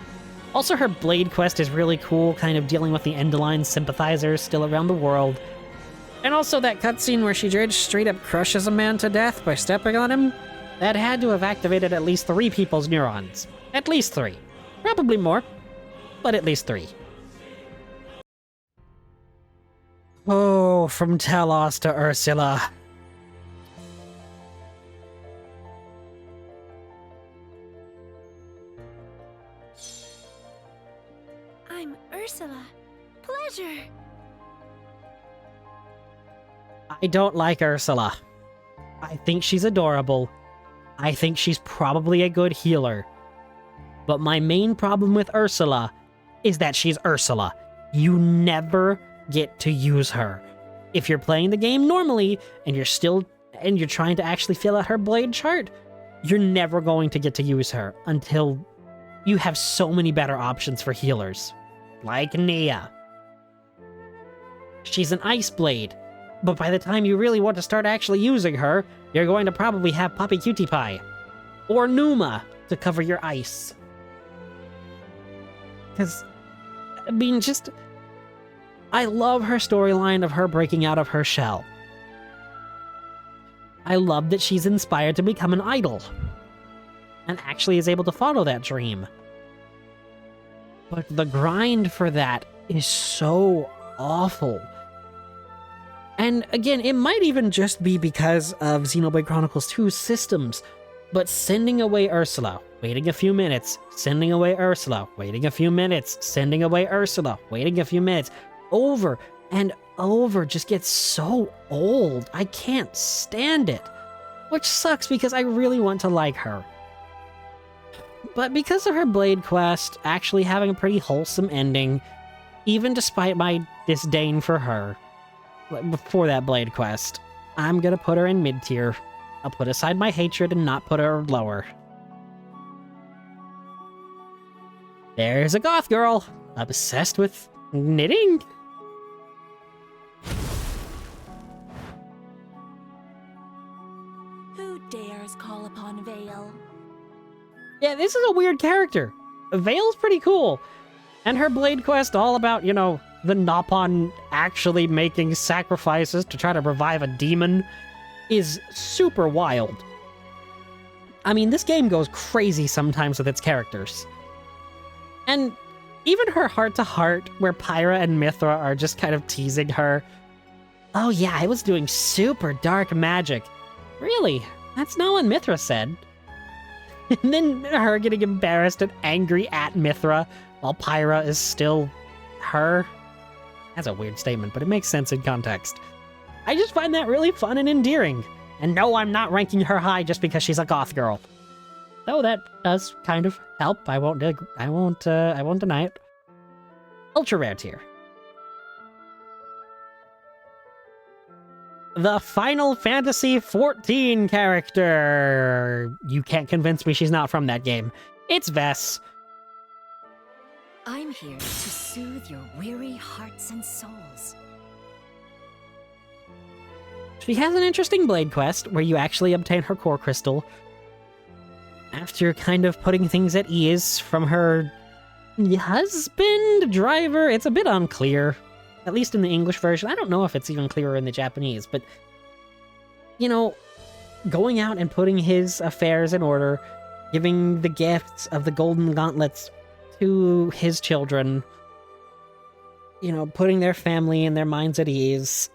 also her Blade quest is really cool, kind of dealing with the Endoline sympathizers still around the world. And also that cutscene where she just straight up crushes a man to death by stepping on him, that had to have activated at least 3 people's neurons. At least 3. Probably more, but at least 3. Oh, from T-ELOS to Ursula. I'm Ursula. Pleasure. I don't like Ursula. I think she's adorable. I think she's probably a good healer. But my main problem with Ursula is that she's Ursula. You never get to use her. If you're playing the game normally and you're trying to actually fill out her blade chart, you're never going to get to use her until you have so many better options for healers. Like Nia. She's an ice blade, but by the time you really want to start actually using her, you're going to probably have Poppi QTPi or Pneuma to cover your ice. Because, I mean, I love her storyline of her breaking out of her shell. I love that she's inspired to become an idol, and actually is able to follow that dream. But the grind for that is so awful. And again, it might even just be because of Xenoblade Chronicles 2's systems, but sending away Ursula, waiting a few minutes, sending away Ursula, waiting a few minutes, sending away Ursula, waiting a few minutes, over and over just gets so old. I can't stand it. Which sucks because I really want to like her. But because of her Blade quest actually having a pretty wholesome ending, even despite my disdain for her, before that Blade quest, I'm gonna put her in mid-tier. I'll put aside my hatred and not put her lower. There's a goth girl, obsessed with knitting. Who dares call upon Vale? Yeah, this is a weird character. Vale's pretty cool. And her Blade quest all about, you know, the Nopon actually making sacrifices to try to revive a demon is super wild. I mean, this game goes crazy sometimes with its characters. And even her heart-to-heart, where Pyra and Mythra are just kind of teasing her. Oh yeah, I was doing super dark magic. Really? That's not what Mythra said. And then her getting embarrassed and angry at Mythra, while Pyra is still her. That's a weird statement, but it makes sense in context. I just find that really fun and endearing. And no, I'm not ranking her high just because she's a goth girl. Though that does kind of help. I won't deny it. Ultra rare tier. The Final Fantasy XIV character. You can't convince me she's not from that game. It's Vess. I'm here to soothe your weary hearts and souls. She has an interesting Blade quest where you actually obtain her core crystal after kind of putting things at ease from her husband, driver. It's a bit unclear, at least in the English version. I don't know if it's even clearer in the Japanese, but, you know, going out and putting his affairs in order, giving the gifts of the golden gauntlets to his children. you know, putting their family and their minds at ease,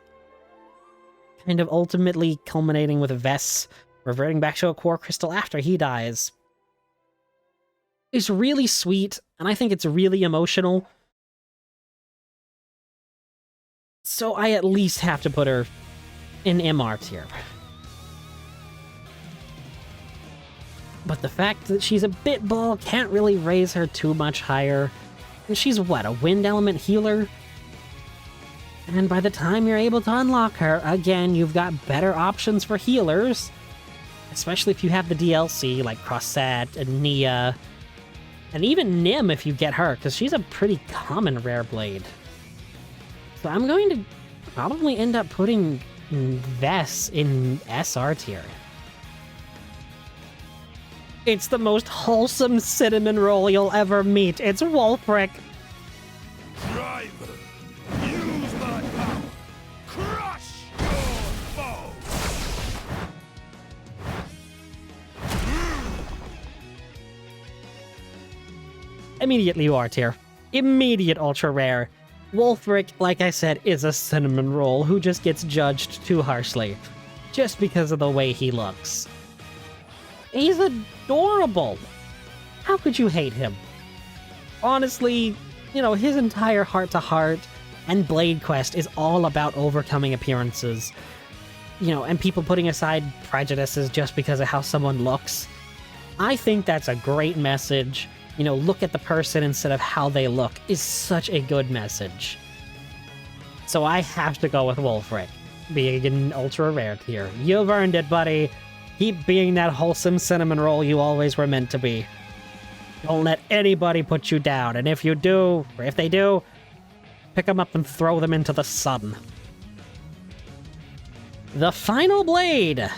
kind of ultimately culminating with Vess reverting back to a core crystal after he dies. It's really sweet, and I think it's really emotional. So I at least have to put her in MR tier. But the fact that she's a bit ball can't really raise her too much higher. And she's what, a wind element healer? And by the time you're able to unlock her, again, you've got better options for healers. Especially if you have the DLC, like Crossette and Nia. And even Nim if you get her, because she's a pretty common rare blade. So I'm going to probably end up putting Vess in SR tier. It's the most wholesome cinnamon roll you'll ever meet. It's Wolfric. Driver, use my power. Crush your foe. Immediately you are tier. Immediate ultra rare. Wolfric, like I said, is a cinnamon roll who just gets judged too harshly. Just because of the way he looks. He's adorable. How could you hate him? Honestly, you know, his entire heart-to-heart and Blade Quest is all about overcoming appearances. You know, and people putting aside prejudices just because of how someone looks. I think that's a great message. You know, look at the person instead of how they look is such a good message. So I have to go with Wolfric, being an ultra rare tier. You've earned it, buddy. Keep being that wholesome cinnamon roll you always were meant to be. Don't let anybody put you down, and if you do, or if they do, pick them up and throw them into the sun. The final blade.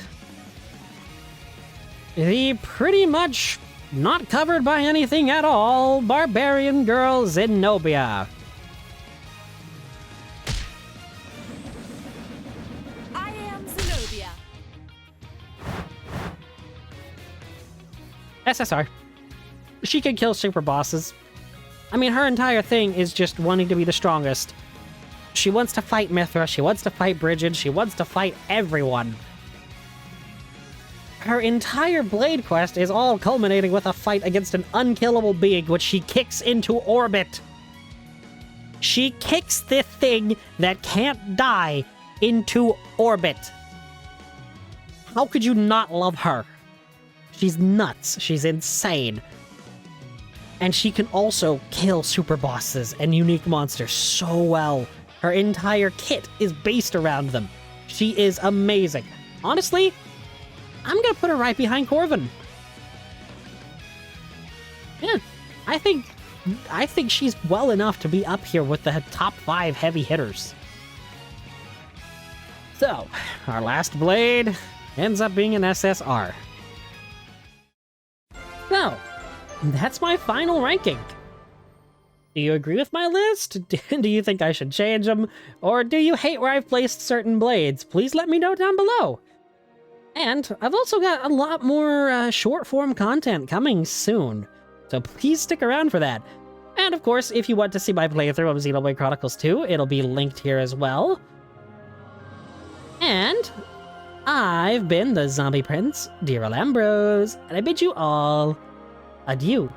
The pretty much not covered by anything at all, barbarian girl Zenobia. I am Zenobia. SSR. She can kill super bosses. I mean, her entire thing is just wanting to be the strongest. She wants to fight Mythra, she wants to fight Brighid, she wants to fight everyone. Her entire Blade Quest is all culminating with a fight against an unkillable being which she kicks into orbit. She kicks the thing that can't die into orbit. How could you not love her? She's nuts. She's insane. And she can also kill super bosses and unique monsters so well. Her entire kit is based around them. She is amazing. Honestly, I'm gonna put her right behind Corvin. Yeah, I think she's well enough to be up here with the top 5 heavy hitters. So, our last blade ends up being an SSR. So, that's my final ranking. Do you agree with my list? Do you think I should change them? Or do you hate where I've placed certain blades? Please let me know down below. And I've also got a lot more short-form content coming soon, so please stick around for that. And of course, if you want to see my playthrough of Xenoblade Chronicles 2, it'll be linked here as well. And I've been the Zombie Prince, Dearil Ambrose, and I bid you all adieu.